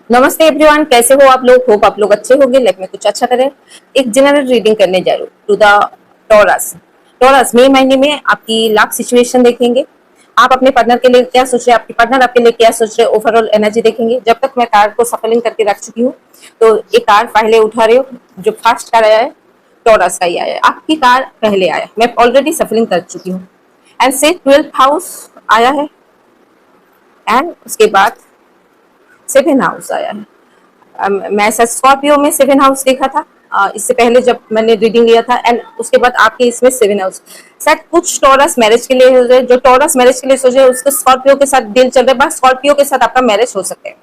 नमस्ते एवरीवन, कैसे हो आप लोग? होप आप लोग अच्छे होंगे, लाइफ में कुछ अच्छा करें। एक जनरल रीडिंग करने जा रही हूँ टू द टॉरस। टॉरस मई महीने में आपकी लाइफ सिचुएशन देखेंगे। आप अपने पार्टनर के लिए क्या सोच रहे हैं, आपके पार्टनर आपके लिए क्या सोच रहे हैं, ओवरऑल एनर्जी देखेंगे। जब तक मैं कार्ड को सफलिंग करके रख चुकी हूँ, तो एक कार्ड पहले उठा रही हूँ। जो फर्स्ट कार्ड आया है टॉरस का ही आया है, आपकी कार्ड पहले आया, मैं ऑलरेडी सफलिंग कर चुकी हूँ। एंड से 12th हाउस आया है, एंड उसके बाद 7th हाउस आया है। मैं स्कॉर्पियो में 7 हाउस देखा था इससे पहले जब मैंने रीडिंग लिया था, एंड उसके बाद आपके इसमें 7 हाउस। शायद कुछ टॉरस मैरिज के लिए हो रहे, जो टॉरस मैरिज के लिए सोच रहे हैं उसके स्कॉर्पियो के साथ डील चल रहा है, बस स्कॉर्पियो के साथ आपका मैरिज हो सकता है।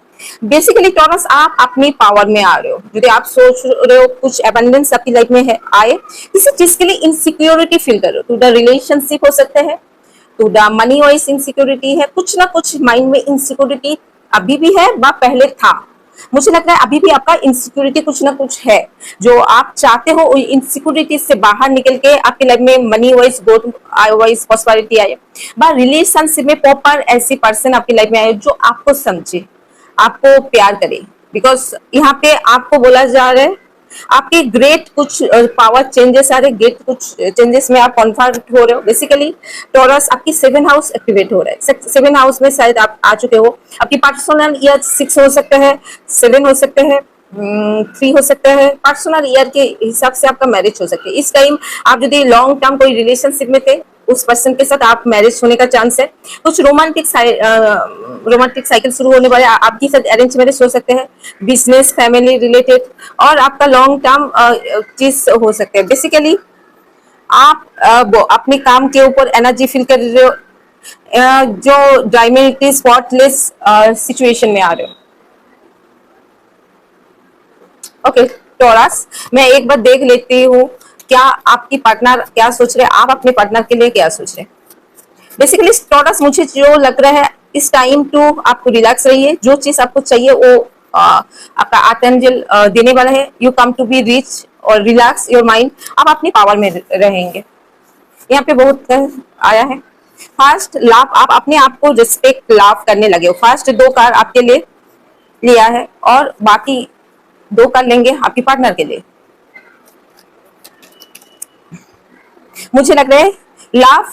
बेसिकली टॉरस आप अपनी पावर में आ रहे हो, यदि आप सोच रहे हो कुछ एबंडेंस आपकी लाइफ में है आए, किसी चीज के लिए इनसिक्योरिटी फील कर रहे हो, टू द रिलेशनशिप हो सकते हैं, to the money wise insecurity है, कुछ ना कुछ माइंड में इनसिक्योरिटी अभी भी है व पहले था। मुझे लगता है अभी भी आपका इनसिक्योरिटी कुछ ना कुछ है, जो आप चाहते हो इनसिक्योरिटी से बाहर निकल के आपकी लाइफ में money wise growth wise prosperity आए, बा रिलेशनशिप में प्रॉपर ऐसी पर्सन आपकी लाइफ में आए जो आपको समझे, आपको प्यार करे। बिकॉज यहाँ पे आपको बोला जा रहा है आपके ग्रेट कुछ पावर चेंजेस आ रहे, ग्रेट कुछ चेंजेस में आप कन्फर्ट हो रहे हो। बेसिकली टॉरस आपकी 7 हाउस एक्टिवेट हो रहा है, 7 हाउस में शायद आप आ चुके हो। आपकी पर्सनल ईयर 6 हो सकता है, 7 हो सकते हैं, 3 हो सकता है। पर्सनल ईयर के हिसाब से आपका मैरिज हो सकता है। इस टाइम आप यदि लॉन्ग टर्म कोई रिलेशनशिप में थे, उस पर्सन के साथ आप मैरिज होने का चांस है। कुछ रोमांटिक साइकिल शुरू होने वाले आपकी साथ अरेंज मैरिज हो सकते हैं, बिजनेस फैमिली रिलेटेड, और आपका लॉन्ग टर्म चीज हो सकते हैं। बेसिकली आप अपने काम के ऊपर एनर्जी फील कर रहे हो, जो डायमेंटी स्पॉटलेस सिचुएशन में आ रहे हो। ओके टॉरस, मैं एक बार देख लेती हूँ क्या आपकी पार्टनर क्या सोच रहे हैं, आप अपने पार्टनर के लिए क्या सोच रहे हैं। बेसिकली टॉरस, मुझे जो लग रहा है इस टाइम टू आपको रिलैक्स रहिए, जो चीज आपको चाहिए वो आपका आर्कएंजल देने वाला है। You come to be rich और रिलैक्स योर माइंड, आप अपनी पावर में रहेंगे। यहाँ पे बहुत आया है फर्स्ट लाभ, आप अपने आप को रिस्पेक्ट लाभ करने लगे हो। फर्स्ट 2 कार्ड आपके लिए लिया है और बाकी 2 कार्ड लेंगे आपके पार्टनर के लिए। मुझे लग रहा है लाभ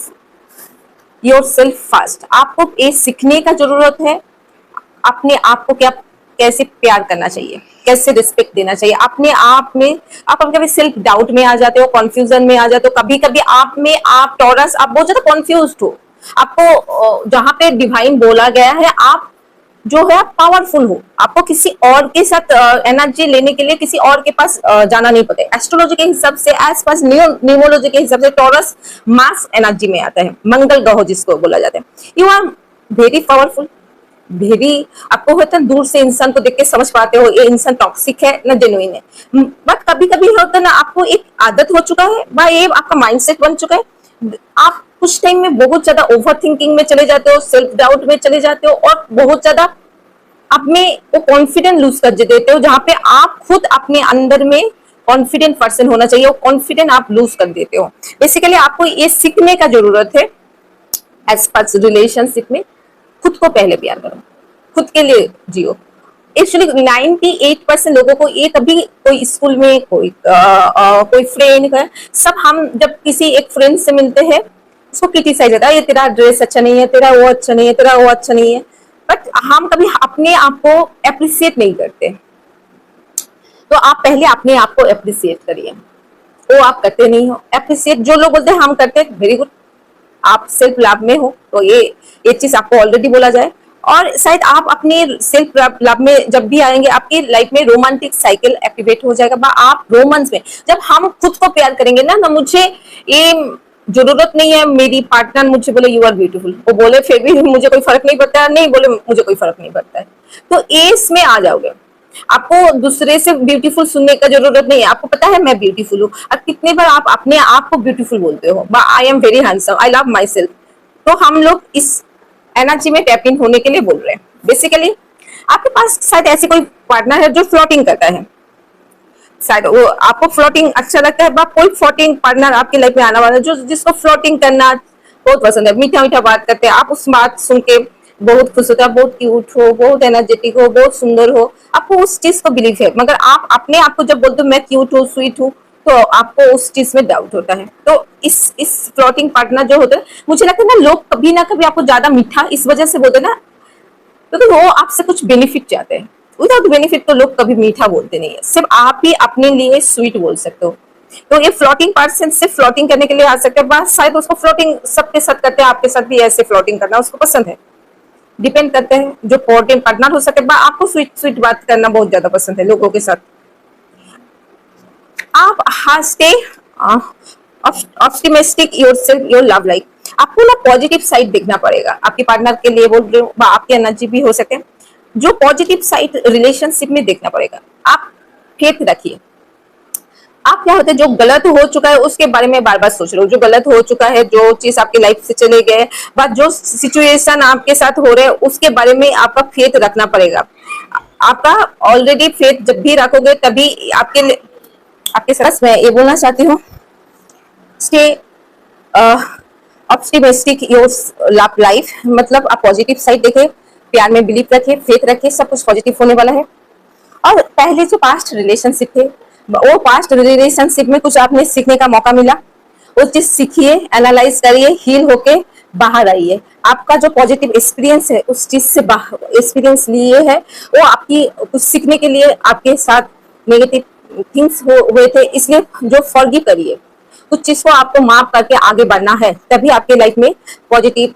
योर सेल्फ फर्स्ट, आपको ये सीखने का जरूरत है अपने आप को क्या कैसे प्यार करना चाहिए, कैसे रिस्पेक्ट देना चाहिए अपने आप में। आप कभी कभी सेल्फ डाउट में आ जाते हो, कंफ्यूजन में आ जाते हो, कभी कभी आप में आप टॉरस आप बहुत ज्यादा कंफ्यूज हो। आपको जहां पे डिवाइन बोला गया है आप जो है पावरफुल हो, आपको किसी और के साथ एनर्जी लेने के लिए किसी और के पास जाना नहीं पड़ता। एस्ट्रोलॉजी के हिसाब से एज पास न्यूमोलॉजी के हिसाब से टॉरस मास एनर्जी में आता है, मंगल ग्रह जिसको बोला जाता है। You are very powerful, very, आपको होता है दूर से इंसान को देख के समझ पाते हो ये इंसान टॉक्सिक है ना जेन्युइन है। बट कभी कभी होता है ना, आपको एक आदत हो चुका है বা ये आपका माइंडसेट बन चुका है, आप कुछ टाइम में बहुत ज्यादा ओवर थिंकिंग में चले जाते हो, सेल्फ डाउट में चले जाते हो, और बहुत ज्यादा आप में वो कॉन्फिडेंस लूज कर देते हो, जहां पे आप खुद अपने अंदर में कॉन्फिडेंट पर्सन होना चाहिए, वो कॉन्फिडेंट आप लूज कर देते हो। बेसिकली आपको ये सीखने का जरूरत है एज पर रिलेशनशिप में, खुद को पहले प्यार करो, खुद के लिए जियो। एक्चुअली 98% लोगों को ये कभी कोई स्कूल में कोई फ्रेंड है, सब हम जब किसी एक फ्रेंड से मिलते हैं उसको क्रिटिसाइज होता है, ये तेरा ड्रेस अच्छा नहीं है, तेरा वो अच्छा नहीं है, तेरा वो अच्छा नहीं है, बट हम कभी अपने आप को अप्रिसिएट नहीं करते। तो आप पहले अपने आप को अप्रिसिएट करिए, वो आप करते नहीं हो। अप्रिसिएट जो लोग बोलते हैं हम करते हैं, वेरी गुड, आप सेल्फ लव में हो, तो ये चीज आपको ऑलरेडी बोला जाए। और शायद आप अपने सेल्फ लव में जब भी आएंगे आपकी लाइफ में रोमांटिक साइकिल एक्टिवेट हो जाएगा, आप रोमांस में जब हम खुद को प्यार करेंगे ना मुझे ये जरूरत नहीं है मेरी पार्टनर मुझे बोले यू आर ब्यूटीफुल, वो बोले फिर भी मुझे कोई फर्क नहीं पड़ता है, नहीं बोले मुझे कोई फर्क नहीं पड़ता है, तो इसमें आ जाओगे। आपको दूसरे से ब्यूटीफुल सुनने का जरूरत नहीं है, आपको पता है मैं ब्यूटीफुल हूँ। और कितने बार आप अपने आप को ब्यूटीफुल बोलते हो, I am very handsome, I love my self. तो हम लोग इस एनर्जी में टैप इन होने के लिए बोल रहे हैं। बेसिकली आपके पास शायद ऐसे कोई पार्टनर है जो फ्लोटिंग करता है, शायद वो आपको फ्लोटिंग अच्छा लगता है, कोई फ्लोटिंग पार्टनर आपकी लाइफ में आने वाला है जो जिसको फ्लोटिंग करना बहुत पसंद है, मीठा मीठा बात करते हैं, आप उस बात सुन के बहुत खुश होता है, बहुत क्यूट हो, बहुत एनर्जेटिक हो, बहुत सुंदर हो, आपको उस चीज को बिलीव है। मगर आप अपने आप को जब बोलते हो मैं क्यूट हूँ, स्वीट हूँ, तो आपको उस चीज में डाउट होता है। तो इस फ्लोटिंग पार्टनर जो होता है, मुझे लगता है ना लोग कभी आपको ज्यादा मीठा इस वजह से बोलते हैं ना, क्योंकि वो आपसे कुछ बेनिफिट चाहते हैं। विदाउट बेनिफिट तो लोग कभी मीठा बोलते नहीं है, सिर्फ आप ही अपने लिए स्वीट बोल सकते हो। तो ये फ्लोटिंग पर्सन सिर्फ फ्लोटिंग करने के लिए आ सकते हैं, बस शायद उसको फ्लोटिंग सबके साथ करते हैं, आपके साथ भी ऐसे फ्लोटिंग करना उसको पसंद है। डिपेंड करते हैं, जो फ्लोटिंग पार्टनर हो सके, आपको स्वीट स्वीट बात करना बहुत ज्यादा पसंद है लोगों के साथ। आप हंसते optimistic yourself your love life, आपको ना पॉजिटिव साइड देखना पड़ेगा। आपके पार्टनर के लिए बोल रहे हो, आपकी एनर्जी भी हो सके, जो पॉजिटिव साइड रिलेशनशिप में देखना पड़ेगा। आप फेथ रखिए। आप क्या होते हैं, जो गलत हो चुका है उसके बारे में बार बार सोच रहे हो, जो गलत हो चुका है, जो चीज आपकी लाइफ से चले गए, बट जो सिचुएशन आपके साथ हो रहे हैं उसके बारे में आपका फेथ रखना पड़ेगा। आपका ऑलरेडी फेथ जब भी रखोगे तभी आपके साथ मैं ये बोलना चाहती हूँ, stay optimistic your love life, मतलब आप पॉजिटिव साइड देखें, प्यार में बिलीव रखिए, फेथ रखिए, सब कुछ पॉजिटिव होने वाला है। और पहले जो पास्ट रिलेशनशिप थे, वो पास्ट रिलेशनशिप में कुछ आपने सीखने का मौका मिला, वो चीज सीखिए, एनालाइज करिए, हील होके बाहर आइए। आपका जो पॉजिटिव एक्सपीरियंस है उस चीज से एक्सपीरियंस लिए है, वो आपकी कुछ सीखने के लिए आपके साथ नेगेटिव थिंग्स हुए थे, इसलिए जो फॉरगिव करिए, कुछ चीज को आपको माफ करके आगे बढ़ना है, तभी आपके लाइफ में पॉजिटिव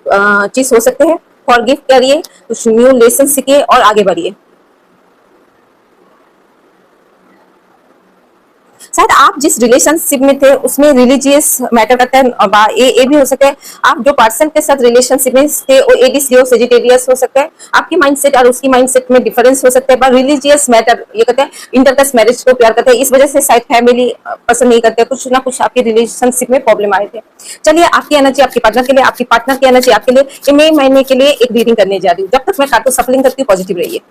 चीज हो सकते हैं। फॉरगिव करिए, कुछ न्यू लेसन सीखिए और आगे बढ़िए। शायद आप जिस रिलेशनशिप में थे उसमें रिलीजियस मैटर करता है, ये भी हो सकता है। आप जो पर्सन के साथ रिलेशनशिप में थे वो एडीस लियो सेजिटेरियस हो सकता है, आपकी माइंडसेट और उसकी माइंडसेट में डिफरेंस हो सकता है, पर रिलीजियस मैटर ये कहते हैं, इंटरकास्ट मैरिज को प्यार करते हैं, इस वजह से शायद फैमिली पसंद नहीं करते, कुछ ना कुछ आपके रिलेशनशिप में प्रॉब्लम आए थे। चलिए, आपकी एनर्जी आपके पार्टनर के लिए, आपकी पार्टनर की एनर्जी आपके लिए मई महीने के लिए एक रीडिंग करने जा रही हूँ। जब तक मैं कार्ड को सफलिंग करती हूँ, पॉजिटिव रहिए।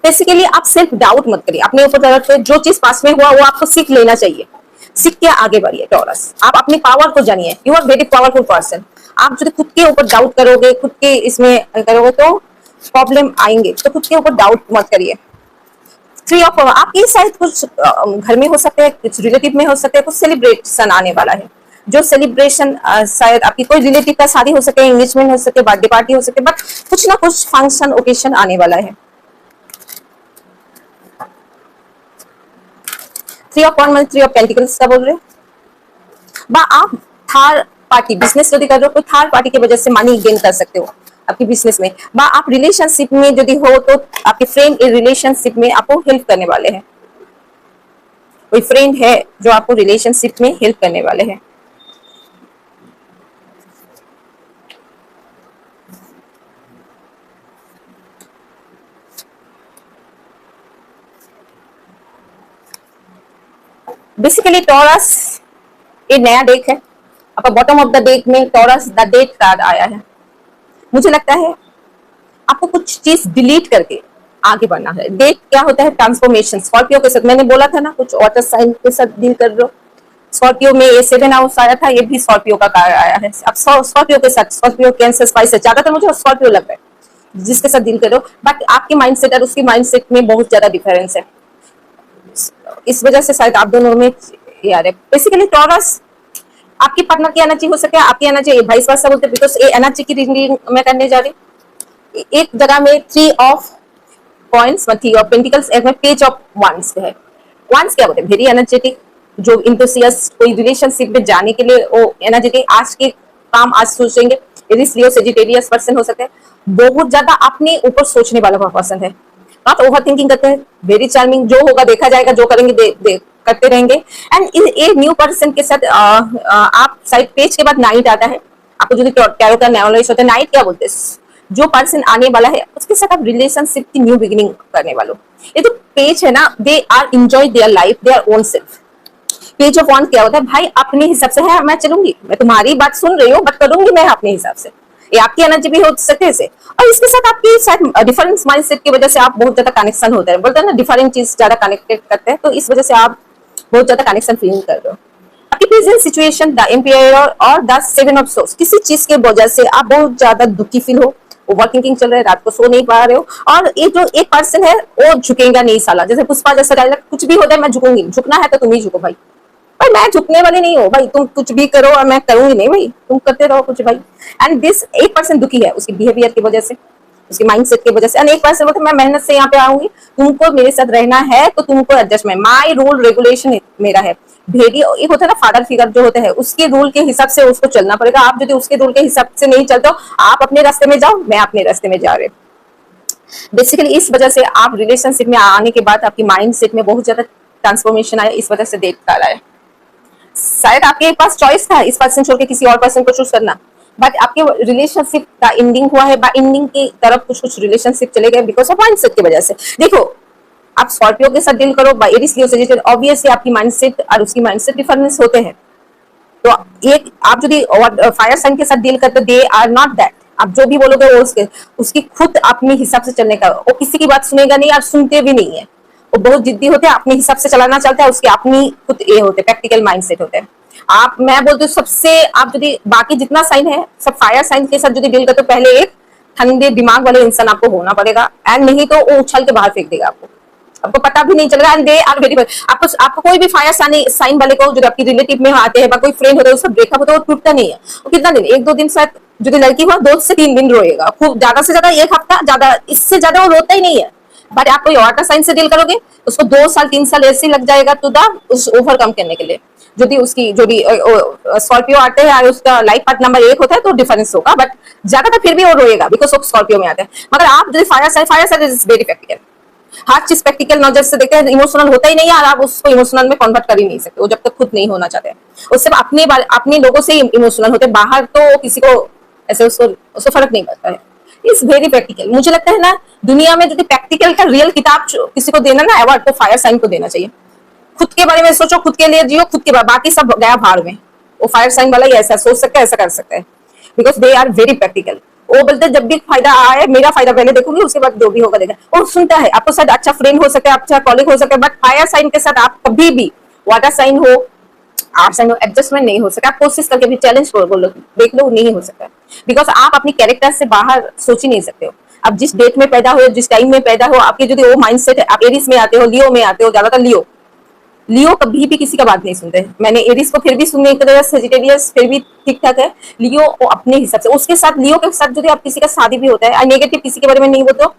बेसिकली आप सेल्फ डाउट मत करिए, अपने ऊपर डाउट करिए, जो चीज पास में हुआ वो आपको सीख लेना चाहिए, सीख के आगे बढ़िए। टॉरस, आप अपनी पावर को जानिए, you are very powerful person. आप जो खुद के ऊपर डाउट करोगे, खुद के इसमें करोगे तो प्रॉब्लम आएंगे, तो खुद के ऊपर डाउट मत करिए। थ्री ऑफ आपकी शायद कुछ घर में हो सकते हैं, कुछ रिलेटिव में हो सकते हैं, कुछ सेलिब्रेशन आने वाला है, जो सेलिब्रेशन शायद आपकी कोई रिलेटिव का शादी हो सके, एंगेजमेंट हो सके, बर्थडे पार्टी हो सके, बट कुछ ना कुछ फंक्शन ओकेशन आने वाला है। Three of one, three of pentacles का बोल रहे हैं, बा आप थर्ड पार्टी बिजनेस यदि कर रहे हो, कोई थर्ड पार्टी की वजह से मनी गेन कर सकते हो आपकी बिजनेस में, बा आप रिलेशनशिप में यदि हो तो आपके फ्रेंड रिलेशनशिप में आपको हेल्प करने वाले हैं, कोई फ्रेंड है जो आपको रिलेशनशिप में हेल्प करने वाले हैं। बेसिकली टॉरस ये नया डेक है, आपका बॉटम ऑफ द डेक में टॉरस द डेट कार्ड आया है। मुझे लगता है आपको कुछ चीज डिलीट करके आगे बढ़ना है। डेट क्या होता है, ट्रांसफॉर्मेशन। स्कॉर्पियो के साथ मैंने बोला था ना, कुछ वाटर साइन के साथ डील कर रहे हो। स्कॉर्पियो में ये 7 हाउस आया था, ये भी स्कॉर्पियो का कार्ड आया है। अब स्कॉर्पियो के साथ, स्कॉर्पियो कैंसर स्पाइसेस, ज्यादातर मुझे स्कॉर्पियो लग रहा है जिसके साथ डील कर रहे हो, बट आपके माइंडसेट और उसकी माइंडसेट में बहुत ज्यादा डिफरेंस है, इस वजह से शायद आप दोनों में यार है। बेसिकली टॉरस आपकी पार्टनर की एनर्जी हो सके, आपकी एनर्जी वाइस वर्सा बोलते हैं, बिकॉज ये एनर्जी की रीडिंग मैं करने जा रही हूँ। एक जगह में 3 ऑफ कॉइंस, 3 ऑफ पेंटिकल्स, एक में पेज ऑफ वंस है। वंस क्या बोलते हैं, वेरी एनर्जेटिक, जो इंथुसियास्ट, कोई रिलेशनशिप में जाने के लिए वो एनर्जेटिक, आज के काम आज सोचेंगे, लियो सेजिटेरियस पर्सन हो सकते हैं, बहुत ज्यादा अपने ऊपर सोचने वाला पर्सन है, नॉट ओवर थिंकिंग करते हैं, वेरी चार्मिंग, जो होगा देखा जाएगा, जो करेंगे करते रहेंगे। एंड ये न्यू पर्सन के साथ आप साइड पेज के बाद नाइट आता है, आपको जो टैरो का नॉलेज होता है, नाइट क्या बोलते हैं, जो पर्सन आने वाला है उसके साथ आप रिलेशनशिप की न्यू बिगिनिंग करने वालों। ये तो पेज है ना, they are enjoy their life their own self. Page of one क्या होता है, भाई अपने हिसाब से है, मैं चलूंगी, मैं तुम्हारी बात सुन रही हूँ बट करूंगी मैं अपने हिसाब से। ये आपकी एनर्जी भी हो सकते हैं, और इसके साथ आपकी शायद डिफरेंट माइंडसेट की वजह से आप बहुत ज्यादा कनेक्शन होता है, बोलते हैं ना डिफरेंट चीज ज्यादा कनेक्टेड करते हैं, तो इस वजह से आप बहुत ज्यादा कनेक्शन फील कर रहे हो। आपकी प्रेजेंट सिचुएशन, द एम्पायर और द सेवन ऑफ सोर्स, किसी चीज के वजह से आप बहुत ज्यादा दुखी फील हो, ओवर थिंकिंग चल रहा है, रात को सो नहीं पा रहे हो, और ये जो एक पर्सन है वो झुकेगा नहीं साला, जैसे पुष्पा जैसा डायलॉग, कुछ भी होता है मैं झुकूंगी, झुकना है तो तुम ही झुको भाई, भाई मैं झुकने वाली नहीं हूँ भाई, तुम कुछ भी करो और मैं करूंगी नहीं भाई, तुम करते रहो कुछ भाई। एंड दिस एक पर्सन दुखी है उसकी बिहेवियर की वजह से, उसके माइंडसेट की वजह से, एंड एक पर्सन बोलते मैं मेहनत से यहाँ पे आऊंगी, तुमको मेरे साथ रहना है तो तुमको एडजस्टमेंट, माई रूल रेगुलेशन मेरा है, भेड़ी एक होता है ना फादर फिगर जो होते हैं, उसके रूल के हिसाब से उसको चलना पड़ेगा, आप यदि उसके रूल के हिसाब से नहीं चलते हो, आप अपने रास्ते में जाओ, मैं अपने रास्ते में जा रहे। बेसिकली इस वजह से आप रिलेशनशिप में आने के बाद आपकी माइंडसेट में बहुत ज्यादा ट्रांसफॉर्मेशन आया, इस वजह से देख पा रहा है। शायद आपके पास चॉइस था इस पर्सन छोड़ के किसी और पर्सन को चूज करना, बट आपके रिलेशनशिप का एंडिंग हुआ है, एंडिंग की तरफ कुछ कुछ रिलेशनशिप चले गए बिकॉज ऑफ माइंडसेट की वजह से। देखो आप स्कॉर्पियो के साथ डील करो, एरिस लियो सजेटेड, ऑब्वियसली आपकी माइंडसेट और उसकी माइंडसेट डिफरेंस होते हैं, तो एक आप यदि फायर साइन के साथ डील करते, दे आर नॉट दैट, आप जो भी बोलोगे वो उसकी खुद अपने हिसाब से चलने का, वो किसी की बात सुनेगा नहीं और सुनते भी नहीं है, वो बहुत जिद्दी होते हैं, अपने हिसाब से चलाना चाहता है, उसके अपनी खुद ये होते प्रैक्टिकल माइंडसेट होते हैं। आप मैं बोलती हूँ सबसे, आप यदि बाकी जितना साइन है सब फायर साइन के साथ यदि डील करते, पहले एक ठंडे दिमाग वाले इंसान आपको होना पड़ेगा, एंड नहीं तो वो उछल के बाहर फेंक देगा आपको पता भी नहीं चलेगा। एंड दे आर वेरी, आपको कोई भी फायर साइन वाले को जो आपकी रिलेटिव में आते हैं, कोई फ्रेंड होता है, उसका ब्रेकअप होता है, वो टूटता नहीं है, वो कितना दिन, 1-2 दिन, शायद जो लड़की हुआ 2 से 3 दिन रोएगा, खूब ज्यादा से ज्यादा 1 हफ्ता, ज्यादा इससे ज्यादा वो रोता ही नहीं है। बट आप कोई वाटर साइन से डील करोगे उसको 2 साल 3 साल ऐसे लग जाएगा टू द उस ओवरकम करने के लिए। यदि उसकी जो भी स्कॉर्पियो आते हैं और उसका लाइफ पार्ट नंबर 1 होता है तो डिफरेंस होगा, बट ज्यादातर फिर भी वो रोएगा बिकॉज ऑफ स्कॉर्पियो में आते हैं। मगर आप जो fire sign is very practical, हर चीज प्रैक्टिकल नजर से देखते हैं, इमोशनल होता ही नहीं है, और आप उसको इमोशनल में कन्वर्ट कर ही नहीं सकते, वो जब तक खुद नहीं होना चाहते। उससे अपने लोगों से इमोशनल होते, बाहर तो किसी को ऐसे उसको फर्क नहीं पड़ता है। Is very practical. मुझे लगता है ना दुनिया में जो प्रैक्टिकल का रियल किताब किसी को देना ना अवार्ड, तो फायर साइन को देना चाहिए। खुद के बारे में सोचो, खुद के लिए जियो, खुद के बाकी सब गया भाड़ में, वो फायर साइन वाला ही ऐसा सोच सकता है, ऐसा कर सकता है, because they are very practical. वो बोलते जब भी फायदा आए, मेरा फायदा पहले देखूंगी, उसके बाद जो भी होगा देखा। वो सुनता है, आपको शायद अच्छा फ्रेंड हो सके, अच्छा कॉलीग हो सके, बट फायर साइन के साथ आप कभी भी, वाटर साइन हो, आर्ट साइन हो, एडजस्टमेंट नहीं हो सका। आप कोशिश करके भी चैलेंज बोलो, देख लो, नहीं हो सकता, बिकॉज आप अपनी कैरेक्टर से बाहर सोच ही नहीं सकते हो। आप जिस डेट में पैदा हो, जिस टाइम में पैदा हो, आपके जो वो माइंडसेट है, आप एरिस में आते हो, लियो में आते हो, ज्यादातर लियो कभी भी किसी का बात नहीं सुनते। मैंने एरिस को फिर भी सुनने की तरह, सेजिटेरियस फिर भी ठीक ठाक है, लियो वो अपने हिसाब से, उसके साथ लियो के साथ यदि आप किसी का शादी भी होता है, नेगेटिव किसी के बारे में नहीं बोलते हो,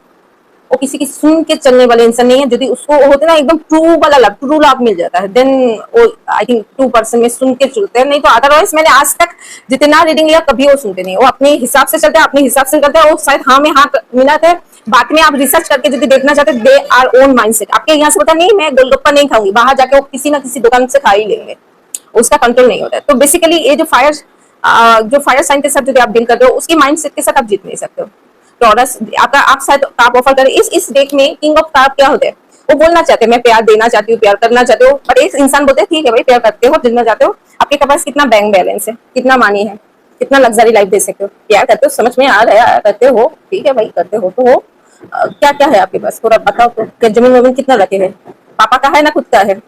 वो किसी की सुन के चलने वाले इंसान नहीं है। यदि उसको होते ना एकदम ट्रू वाला लव, ट्रू लव मिल जाता है, देन वो आई थिंक 2% में सुन के चलते हैं, नहीं तो अदरवाइज मैंने आज तक जितना रीडिंग लिया कभी वो सुनते नहीं, वो अपने हिसाब से चलते हैं, अपने हिसाब से करते हैं, वो शायद हाँ में हाथ मिलाते हैं। बाद में आप रिसर्च करके यदि देखना चाहते हैं, दे आर ओन माइंडसेट। आपके यहाँ से पता नहीं मैं गोलगप्पा नहीं खाऊंगी, बाहर जाके वो किसी ना किसी दुकान से खा ही लेंगे, उसका कंट्रोल नहीं होता है। तो बेसिकली ये जो फायर साइन के साथ यदि आप डील करते हो, उसकी माइंडसेट के साथ आप जीत नहीं सकते हो। टॉरस आप शायद कार्प ऑफर करें, इस डेट में किंग ऑफ कार्प क्या होते हैं, वो बोलना चाहते हैं मैं प्यार देना चाहती हूँ, प्यार करना चाहते हो, बट एक इंसान बोलते हैं ठीक है भाई प्यार करते हो, देना चाहते हो, आपके पास कितना बैंक बैलेंस है, कितना मनी है, कितना लग्जरी लाइफ दे सकते हो, प्यार करते हो, समझ में आ रहा है, करते हो, ठीक है भाई करते हो तो हो, क्या क्या है आपके पास थोड़ा बताओ तो, जमीन वमीन कितना रखे है, पापा का है ना खुद का है,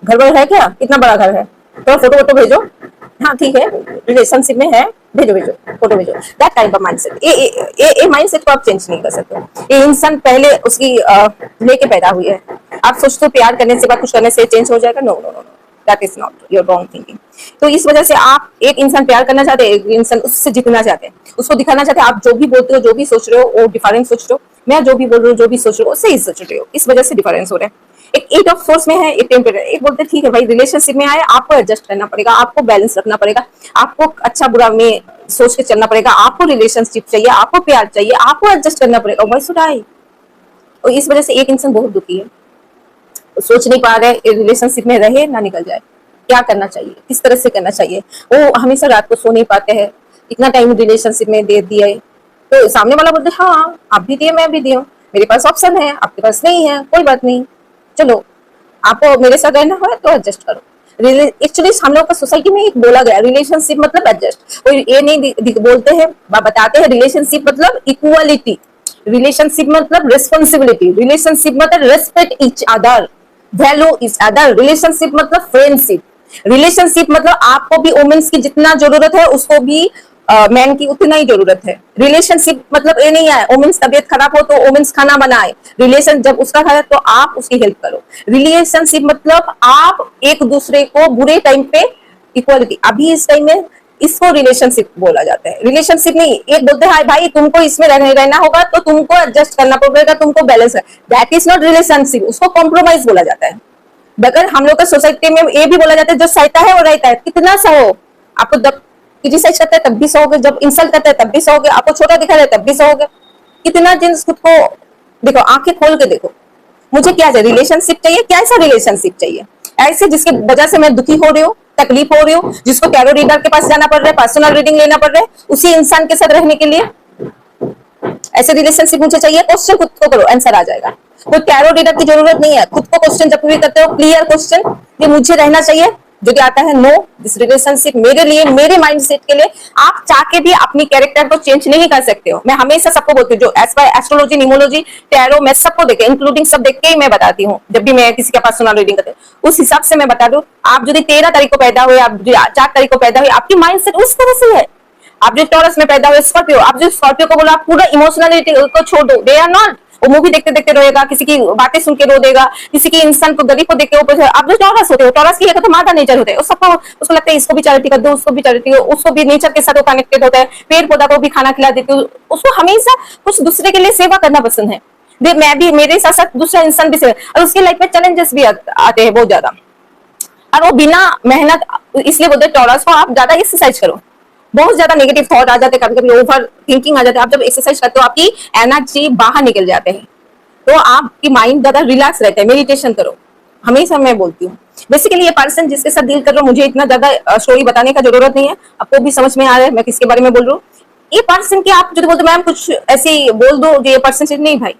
घर वर है क्या, कितना बड़ा घर है, तो फोटो वोटो भेजो, हाँ ठीक है रिलेशनशिप में है, भेजो फोटो भेजो। दैट काइंड ऑफ माइंडसेट, ये माइंडसेट को आप चेंज नहीं कर सकते। ये इंसान पहले उसकी लेके पैदा हुई है, आप सोचते हो प्यार करने से, कुछ करने से चेंज हो जाएगा, no no no, that is not your wrong thinking. तो इस वजह से आप एक इंसान प्यार करना चाहते हैं, एक इंसान उससे जीतना चाहते हैं, उसको दिखाना चाहते हैं आप जो भी बोलते हो, जो भी सोच रहे हो वो डिफरेंस सोच रहे हो, मैं जो भी बोल रही हूँ, जो भी सोच रही हूँ सही सोच रही हो, इस वजह से डिफरेंस हो रहा है। एक 8 ऑफ सोर्स में है, एक टेम्परेरी, एक बोलते ठीक है भाई रिलेशनशिप में आए, आपको एडजस्ट करना पड़ेगा, आपको बैलेंस रखना पड़ेगा, आपको अच्छा बुरा में सोच के चलना पड़ेगा, आपको रिलेशनशिप चाहिए, आपको प्यार चाहिए, आपको एडजस्ट करना पड़ेगा, भाई सुनाई। और इस वजह से एक इंसान बहुत दुखी है, सोच नहीं पा रहे रिलेशनशिप में रहे ना निकल जाए, क्या करना चाहिए, किस तरह से करना चाहिए। वो हमेशा रात को सो नहीं पाते हैं, इतना टाइम रिलेशनशिप में दे दिया, तो सामने वाला बोलते हाँ आप भी दिए मैं भी दिया, मेरे पास ऑप्शन है आपके पास नहीं है, कोई बात नहीं, चलो आपको मेरे साथ रहना है तो एडजस्ट करो। एक्चुअली हम लोग का सोसाइटी में एक बोला गया रिलेशनशिप मतलब एडजस्ट, कोई ये नहीं बोलते हैं, बताते हैं रिलेशनशिप मतलब इक्वालिटी, रिलेशनशिप मतलब रिस्पॉन्सिबिलिटी, रिलेशनशिप मतलब respect each other, value each other, relationship मतलब फ्रेंडशिप, रिलेशनशिप मतलब आपको भी वुमेन्स की जितना जरूरत है उसको भी मैन की उतना ही जरूरत है। रिलेशनशिप मतलब ये नहीं है वुमेन्स तबीयत खराब हो तो वुमेन्स खाना बनाए, रिलेशन जब उसका है तो आप उसकी हेल्प करो। रिलेशनशिप मतलब आप एक दूसरे को बुरे टाइम पे इक्वलिटी, अभी इस टाइम में इसको रिलेशनशिप बोला जाता है। रिलेशनशिप नहीं, एक बोलते हैं भाई तुमको इसमें रहना होगा तो तुमको एडजस्ट करना पड़ेगा, तुमको बैलेंस है, दैट इज नॉट रिलेशनशिप, उसको कॉम्प्रोमाइज बोला जाता है। बगैर हम लोग का सोसाइटी में ये भी बोला जाता है जो सहता है वो रहता है, कितना सहो, आपको जब क्रिटिसाइज करता है तब भी सहोगे, जब इंसल्ट करता है तब भी सहोगे, आपको छोटा दिखा रहा है तब भी सहोगे। कितना दिन खुद को देखो, आंखें खोल के देखो, मुझे क्या चाहिए, रिलेशनशिप चाहिए, कैसा रिलेशनशिप चाहिए, ऐसे जिसके वजह से मैं दुखी हो रही हूँ, तकलीफ हो रही हूँ, जिसको टैरो रीडर के पास जाना पड़ रहा है, पर्सनल रीडिंग लेना पड़ रहा है उसी इंसान के साथ रहने के लिए, ऐसे रिलेशनशिप मुझे चाहिए। क्वेश्चन खुद को करो, आंसर आ जाएगा। कोई टैरो रीडर की जरूरत नहीं है, खुद को क्वेश्चन जब भी करते हो क्लियर क्वेश्चन, ये मुझे रहना चाहिए, जो आता है नो दिस रिलेशनशिप मेरे लिए, मेरे माइंडसेट के लिए। आप चाह के भी अपनी कैरेक्टर को चेंज नहीं कर सकते हो। मैं हमेशा सबको बोलती हूँ जो एस्ट्रोलॉजी, न्यूमरोलॉजी, टैरो, मैं सबको देखे इंक्लूडिंग सब देख के ही मैं बताती हूँ जब भी मैं किसी का पर्सनल रीडिंग करती हूँ, उस हिसाब से मैं बता दूं। आप यदि 13 तारीख को पैदा हुए, आप 4 तारीख को पैदा हुए, आपकी माइंडसेट उस तरह से है। आप जो टॉरस में पैदा हुए, स्कॉर्पियो, आप जो स्कॉर्पियो को बोला आप पूरा इमोशनलिटी को छोड़ दो, दे आर नॉट, वो मूवी देखते देखते रोएगा, किसी की बातें सुन के रो देगा, किसी की इंसान को गरीब को देख के ऊपर। आप जो टॉरस होते हो, टॉरस की तो मादा नेचर होते हैं, सबको उसको लगता है इसको भी चैरिटी कर दो, उसको भी चैरिटी, उसको भी नेचर के साथ वो कनेक्टेड होता है, पेड़ पौधा को भी खाना खिला देते हो, उसको हमेशा कुछ दूसरे के लिए सेवा करना पसंद है। मैं भी, मेरे साथ साथ दूसरा इंसान भी सेवा, और उसकी लाइफ में चैलेंजेस भी आते हैं बहुत ज्यादा, और वो बिना मेहनत, इसलिए बोलते हैं टॉरस को आप ज्यादा एक्सरसाइज करो। बहुत ज्यादा नेगेटिव थॉट आ जाते हैं, कभी कभी ओवर थिंकिंग आ जाते हैं, आप जब एक्सरसाइज करते हो आपकी एनर्जी बाहर निकल जाते हैं, तो आपकी माइंड ज्यादा रिलैक्स रहता है। मेडिटेशन करो, हमेशा मैं बोलती हूँ। बेसिकली ये पर्सन जिसके साथ डील कर रहा हूँ, मुझे इतना ज्यादा स्टोरी बताने का जरूरत नहीं है, आपको भी समझ में आ रहा है मैं किसके बारे में बोल रहा हूँ। ये पर्सन की आप जो बोलते मैम कुछ ऐसे बोल दो जो ये पर्सन नहीं भाई,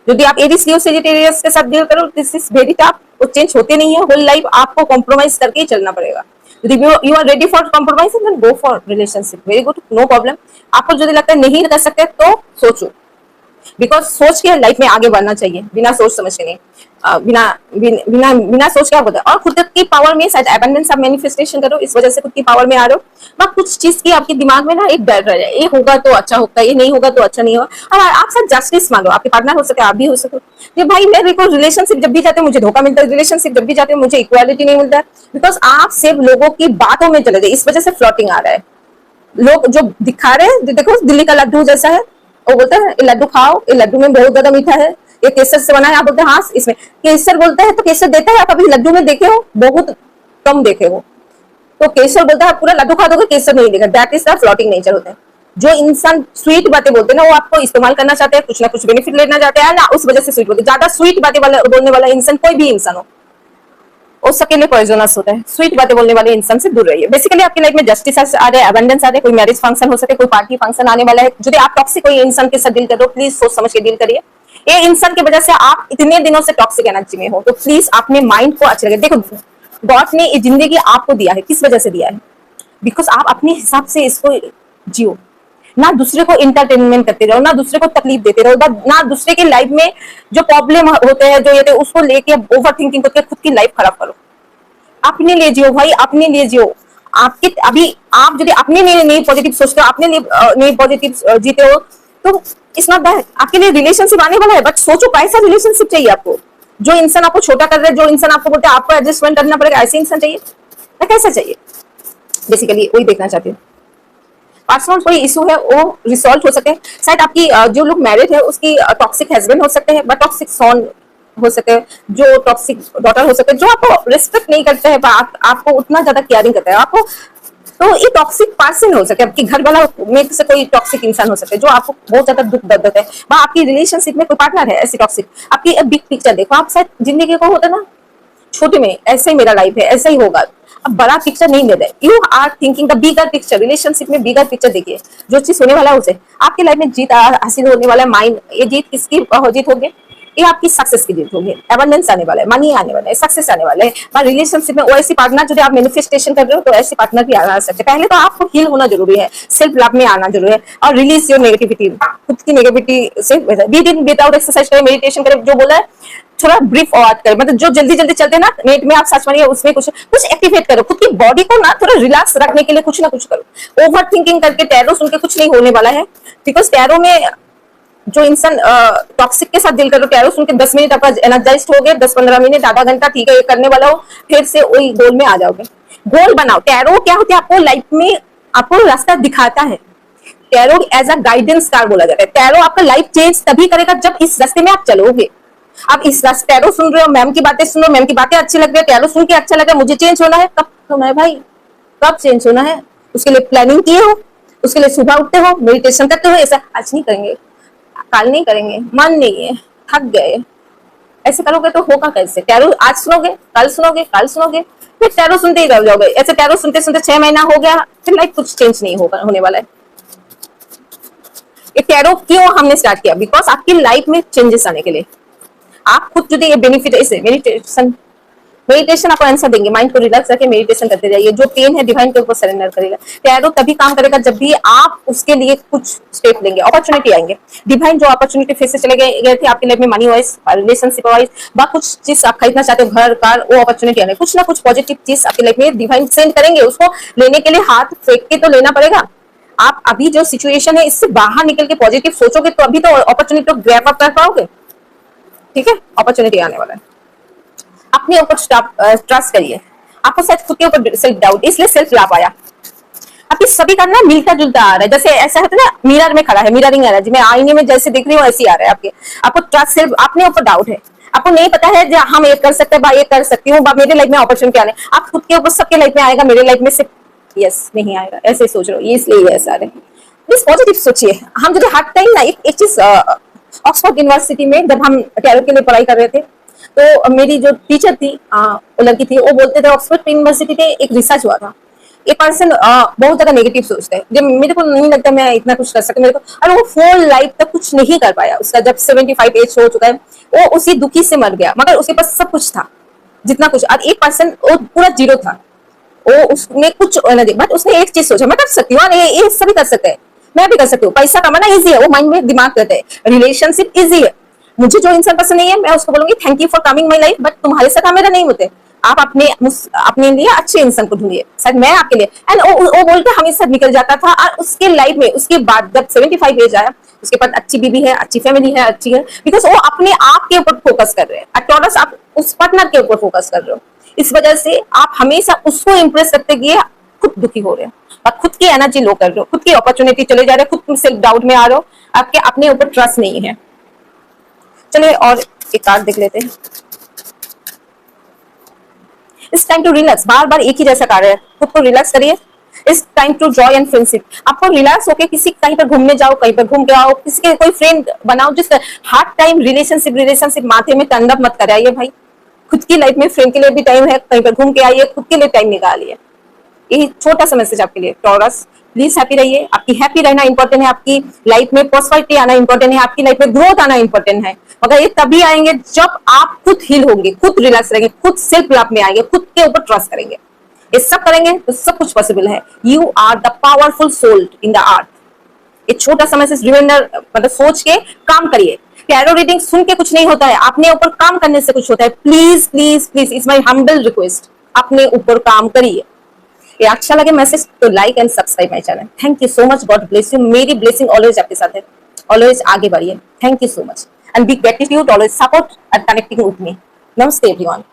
यदि आप एरिस लियो सेजिटेरियस के साथ डील करो, दिस इज वेरी टफ, वो चेंज होते नहीं है, होल लाइफ आपको कॉम्प्रोमाइज करके ही चलना पड़ेगा। यदि you are ready for compromise then go for relationship, very good, no problem. आपको यदि लगता है नहीं कर सकते तो सोचो, बिकॉज सोच के लाइफ में आगे बढ़ना चाहिए, बिना सोच समझ के नहीं। बिना सोच क्या होता है, और खुद की पावर में शायद एबंडेंस आप मैनिफेस्टेशन करो, इस वजह से खुद की पावर में आ रहे हो। बट कुछ चीज की आपके दिमाग में ना एक डर रह जाए, ये होगा तो अच्छा होगा, ये नहीं होगा तो अच्छा नहीं होगा। और आप साथ जस्टिस मांगो, आपके पार्टनर हो सके, आप भी हो सको, ये भाई मेरे को रिलेशनशिप जब भी जाते मुझे धोखा मिलता है, रिलेशनशिप जब भी जाते मुझे इक्वालिटी नहीं मिलता है, बिकॉज आप सिर्फ लोगों की बातों में चले गए, इस वजह से फ्लॉटिंग आ रहा है। लोग जो दिखा रहे हैं, देखो दिल्ली का लड्डू जैसा है, वो बोलते हैं ये लड्डू खाओ, ये लड्डू में बहुत ज्यादा मीठा है, ये केसर से बना है, आप बोलते हैं हाँ इसमें केसर, बोलता है तो केसर देता है, आप अभी लड्डू में देखे हो, बहुत कम देखे हो, तो केसर बोलता है पूरा लड्डू खा दोगे, केसर नहीं देगा, that is the floating nature होता है। जो इंसान स्वीट बातें बोलते हैं ना, वो आपको इस्तेमाल करना चाहते हैं, कुछ ना कुछ बेनिफिट लेना चाहते हैं ना, उस वजह से स्वीट बोलते हैं। ज्यादा स्वीट बातें बोलने वाला इंसान, कोई भी इंसान हो, उसके लिए पॉइजनस होता है। स्वीट बातें बोलने वाले इंसान से दूर रहिए। बेसिकली आपकी लाइफ में जस्टिस आ रहे हैं, अबंडेंस आ रहे हैं, कोई मैरिज फंक्शन हो सके, कोई पार्टी फंक्शन आने वाला है। यदि आप टॉक्सिक कोई इंसान के साथ डील कर रहे हो, प्लीज सोच समझ के डील करिए। ये इंसान की वजह से आप इतने दिनों से टॉक्सिक एनर्जी में हो, तो प्लीज अपने माइंड को अच्छे लगे। देखो गॉड ने ये जिंदगी आपको दिया है, किस वजह से दिया है, बिकॉज आप अपने हिसाब से इसको जियो, ना दूसरे को इंटरटेनमेंट करते रहो, ना दूसरे को तकलीफ देते रहो, ना दूसरे की लाइफ में जो प्रॉब्लम होते हैं, जो ये उसको लेके ओवर थिंकिंग करके खुद की लाइफ खराब करो। अपने लिए जियो भाई, अपने लिए जियो। आपके अभी आप यदि अपने लिए नहीं पॉजिटिव सोचते हो, अपने लिए नहीं पॉजिटिव जीते हो, तो इट्स नॉट बैड। आपके लिए रिलेशनशिप आने वाला है, बट सोचो कैसा रिलेशनशिप चाहिए आपको। जो इंसान आपको छोटा कर रहा है, जो इंसान आपको बोलते हैं आपको एडजस्टमेंट करना पड़ेगा, ऐसे इंसान चाहिए या कैसा चाहिए, बेसिकली वही देखना चाहती हूँ। पर्सनल कोई इशू है वो रिसॉल्व हो सके, शायद आपकी जो लोग मैरिड है उसकी टॉक्सिक हस्बैंड हो सकते हैं, बट टॉक्सिक सॉन हो सके, जो टॉक्सिक डॉटर हो सके, जो आपको रिस्पेक्ट नहीं करते हैं, आपको उतना ज्यादा केयरिंग करता है आपको, तो ये टॉक्सिक पर्सन हो सके, आपके घर वाला में से कोई टॉक्सिक इंसान हो सके जो आपको बहुत ज्यादा दुख दर्द देता है, वह आपकी रिलेशनशिप में कोई पार्टनर है ऐसी टॉक्सिक। आपकी बिग पिक्चर देखो, आप शायद जिंदगी को होता ना छोटे में, ऐसे ही मेरा लाइफ है, ऐसा ही होगा, अब बड़ा पिक्चर नहीं ले रहे, you are thinking the bigger picture. Relationship में बिगर पिक्चर देखिए, जो चीज होने वाला है उसे, आपकी लाइफ में जीत हासिल होने वाला है, माइंड, ये जीत किसकी जीत होगी, ये आपकी सक्सेस की जीत होगी, एबंडेंस आने वाला है, मनी आने वाला है, सक्सेस आने वाला है। पर रिलेशनशिप में ऐसी पार्टनर जो आप मैनिफेस्टेशन कर रहे हो, तो ऐसे पार्टनर भी आ सकते हैं। पहले तो आपको हील होना जरूरी है, सेल्फ लव में आना जरूरी है, और रिलीज योर नेगेटिविटी, खुद की नेगेटिविटी से। विदाउट एक्सरसाइज करें, मेडिटेशन करें, जो बोला है थोड़ा ब्रीफ बात करें, मतलब जो जल्दी जल्दी चलते हैं ना नेट में, आप सर्च मारिए उसमें कुछ कुछ एक्टिवेट करो, खुद की बॉडी को ना थोड़ा रिलैक्स रखने के लिए कुछ ना कुछ करो। ओवर थिंकिंग करके टैरो सुन के कुछ नहीं होने वाला है, बिकॉज टैरो में जो इंसान टॉक्सिक के साथ डील कर रहे हो, टैरो सुन के 10 मिनट आपका एनर्जाइज हो गए, 10-15 मिनट आधा घंटा ठीक है ये करने वाला हो, फिर से वही गोल में आ जाओगे। गोल बनाओ। टैरो क्या होता है, आपको लाइफ में आपको रास्ता दिखाता है। Tarot as a guidance star बोला जाता है। टैरो आपका लाइफ चेंज तभी करेगा जब इस रास्ते में आप चलोगे। आप इस रास्ते टैरो सुन रहे हो, मैम की बातें सुन रहे हो, मैम की बातें अच्छी लग रही है, टैरो सुन के अच्छा लग रहा है, मुझे चेंज होना है, कब होना है भाई, कब चेंज होना है? उसके लिए प्लानिंग किए हो, उसके लिए सुबह उठते हो, मेडिटेशन करते हो, ऐसा आज नहीं करेंगे, कल नहीं करेंगे, मन नहीं है, थक गए, ऐसे करोगे तो होगा कैसे? टैरो आज सुनोगे, कल सुनोगे, कल सुनोगे, फिर टैरो सुनते ही रह जाओगे। ऐसे टैरो सुनते सुनते 6 महीना हो गया, फिर लाइफ कुछ चेंज नहीं होगा, होने वाला है। ये टैरो क्यों हमने स्टार्ट किया? बिकॉज आपकी लाइफ में चेंजेस आने के लिए। आप खुद जो ये बेनिफिट है, इसे मेडिटेशन आपको आंसर देंगे। माइंड को रिलैक्स रखे, मेडिटेशन करते जाइए। जो पेन है डिवाइन के ऊपर सरेंडर करेगा। टैरो तभी काम करेगा जब भी आप उसके लिए कुछ स्टेप लेंगे, अपॉर्चुनिटी आएंगे। डिवाइन जो अपॉर्चुनिटी फेस से चले गए थे आपकी लाइफ में, मनी वाइज, रिलेशनशिप वाइज, व कुछ चीज आप खरीदना चाहते हो, घर कार, वो अपॉर्चुनिटी आने, कुछ ना कुछ पॉजिटिव चीज आपकी लाइफ में डिवाइन सेंड करेंगे। उसको लेने के लिए हाथ फेंक के तो लेना पड़ेगा। आप अभी जो सिचुएशन है इससे बाहर निकल के पॉजिटिव सोचोगे तो अभी तो अपॉर्चुनिटी को ग्रैब अप कर पाओगे। ठीक है, अपॉर्चुनिटी आने वाला है। अपने ऊपर ट्रस्ट करिए। आपको शायद खुद के ऊपर सेल्फ डाउट, इसलिए सेल्फ लाभ आया। अभी सभी का ना मिलता जुलता आ रहा है, जैसे ऐसा है ना मिरर में खड़ा है, मिररिंग आ रहा है, मैं आईने में जैसे दिख रही हूँ ऐसे आ रहा है आपके। आपको ट्रस्ट सेल्फ, अपने ऊपर डाउट है, आपको नहीं पता है हम ये कर सकते हैं, ये कर सकती हूँ, मेरे लाइफ में अपॉर्चुनिटी आने, आप खुद के ऊपर सबके लाइफ में आएगा, मेरे लाइफ में सिर्फ यस नहीं आएगा, ऐसे सोच रहे हो, इसलिए यस आ रहे हैं। प्लीज पॉजिटिव सोचिए। हम जो हर टाइम ना एक चीज, ऑक्सफोर्ड यूनिवर्सिटी में जब हम टैरो के लिए पढ़ाई कर रहे थे, तो मेरी जो टीचर थी, वो लड़की थी, वो बोलते थे ऑक्सफोर्ड यूनिवर्सिटी में एक रिसर्च हुआ था, एक पर्सन बहुत ज्यादा नेगेटिव सोचता है, जब मेरे को नहीं लगता मैं इतना कुछ कर सकता, मेरे को, और वो फुल लाइफ तक कुछ नहीं कर पाया। उसका जब 75 एज हो चुका है, वो उसी दुखी से मर गया, मगर उसके पास सब कुछ था, जितना कुछ। और एक पर्सन वो पूरा जीरो था, वो उसने कुछ बट उसने एक चीज सोचा, मैं कर सकती हूँ, ये सभी कर सकते हैं, मैं भी कर सकती हूँ। पैसा कमाना इजी है, वो माइंड में दिमाग रहता है। रिलेशनशिप इजी है, मुझे जो इंसान पसंद नहीं है मैं उसको बोलूंगी thank you for coming my life, but तुम्हारे साथ मेरा नहीं होते। आप अपने लिए अच्छे इंसान को ढूंढिए, शायद मैं आपके लिए। एंड वो बोल के हमेशा निकल जाता था। और उसके लाइफ में उसके बाद जब 75 एज आया, उसके पास अच्छी बीबी है, अच्छी फैमिली है, अच्छी है, बिकॉज वो अपने आप के ऊपर फोकस कर रहे हैं। टॉरस, आप उस पार्टनर के ऊपर फोकस कर रहे हो, इस वजह से आप हमेशा उसको इंप्रेस करते गए, खुद दुखी हो रहे हो और खुद की एनर्जी लो कर रहे हो, खुद की अपॉर्चुनिटी चले जा रहे हो, खुद सेल्फ डाउट में आ रहे हो, आपके अपने ऊपर ट्रस्ट नहीं है। चलिए और एक कार्ड देख लेते हैं। It's time to relax. बार बार एक ही जैसा कार्ड है, खुद को रिलैक्स करिए। It's time to joy and friendship. आपको रिलैक्स होकर किसी कहीं पर घूमने जाओ, कहीं पर घूम के आओ, किसी के कोई फ्रेंड बनाओ, जिस हर टाइम रिलेशनशिप माथे में टंडप मत कराइए भाई। खुद की लाइफ में फ्रेंड के लिए भी टाइम है, कहीं पर घूम के आइए, खुद के लिए टाइम निकालिए। यही छोटा सा मैसेज आपके लिए। टॉरस, प्लीज हैप्पी रहिए। आपकी हैप्पी रहना इंपॉर्टेंट है, आपकी लाइफ में प्रॉस्पेरिटी आना इंपॉर्टेंट है, आपकी लाइफ में ग्रोथ आना इंपॉर्टेंट है, मगर ये तभी आएंगे जब आप खुद हील होंगे, खुद रिलैक्स रहेंगे, खुद सेल्फ लव में आएंगे, खुद के ऊपर ट्रस्ट करेंगे। ये सब करेंगे तो सब कुछ पॉसिबल है। You are the powerful soul in the earth. ये छोटा सा मैसेज रिमाइंडर, मतलब सोच के काम करिए। टैरो रीडिंग सुन के कुछ नहीं होता है, अपने ऊपर काम करने से कुछ होता है। Please please please, it's my humble request, अपने ऊपर काम करिए। ये अच्छा लगे मैसेज तो like and subscribe my channel. Thank you so much, God bless you. मेरी ब्लेसिंग ऑलवेज आपके साथ है, ऑलवेज आगे बढ़िए। Thank you so much and big gratitude, always support and connecting with me. नमस्ते एवरीवन।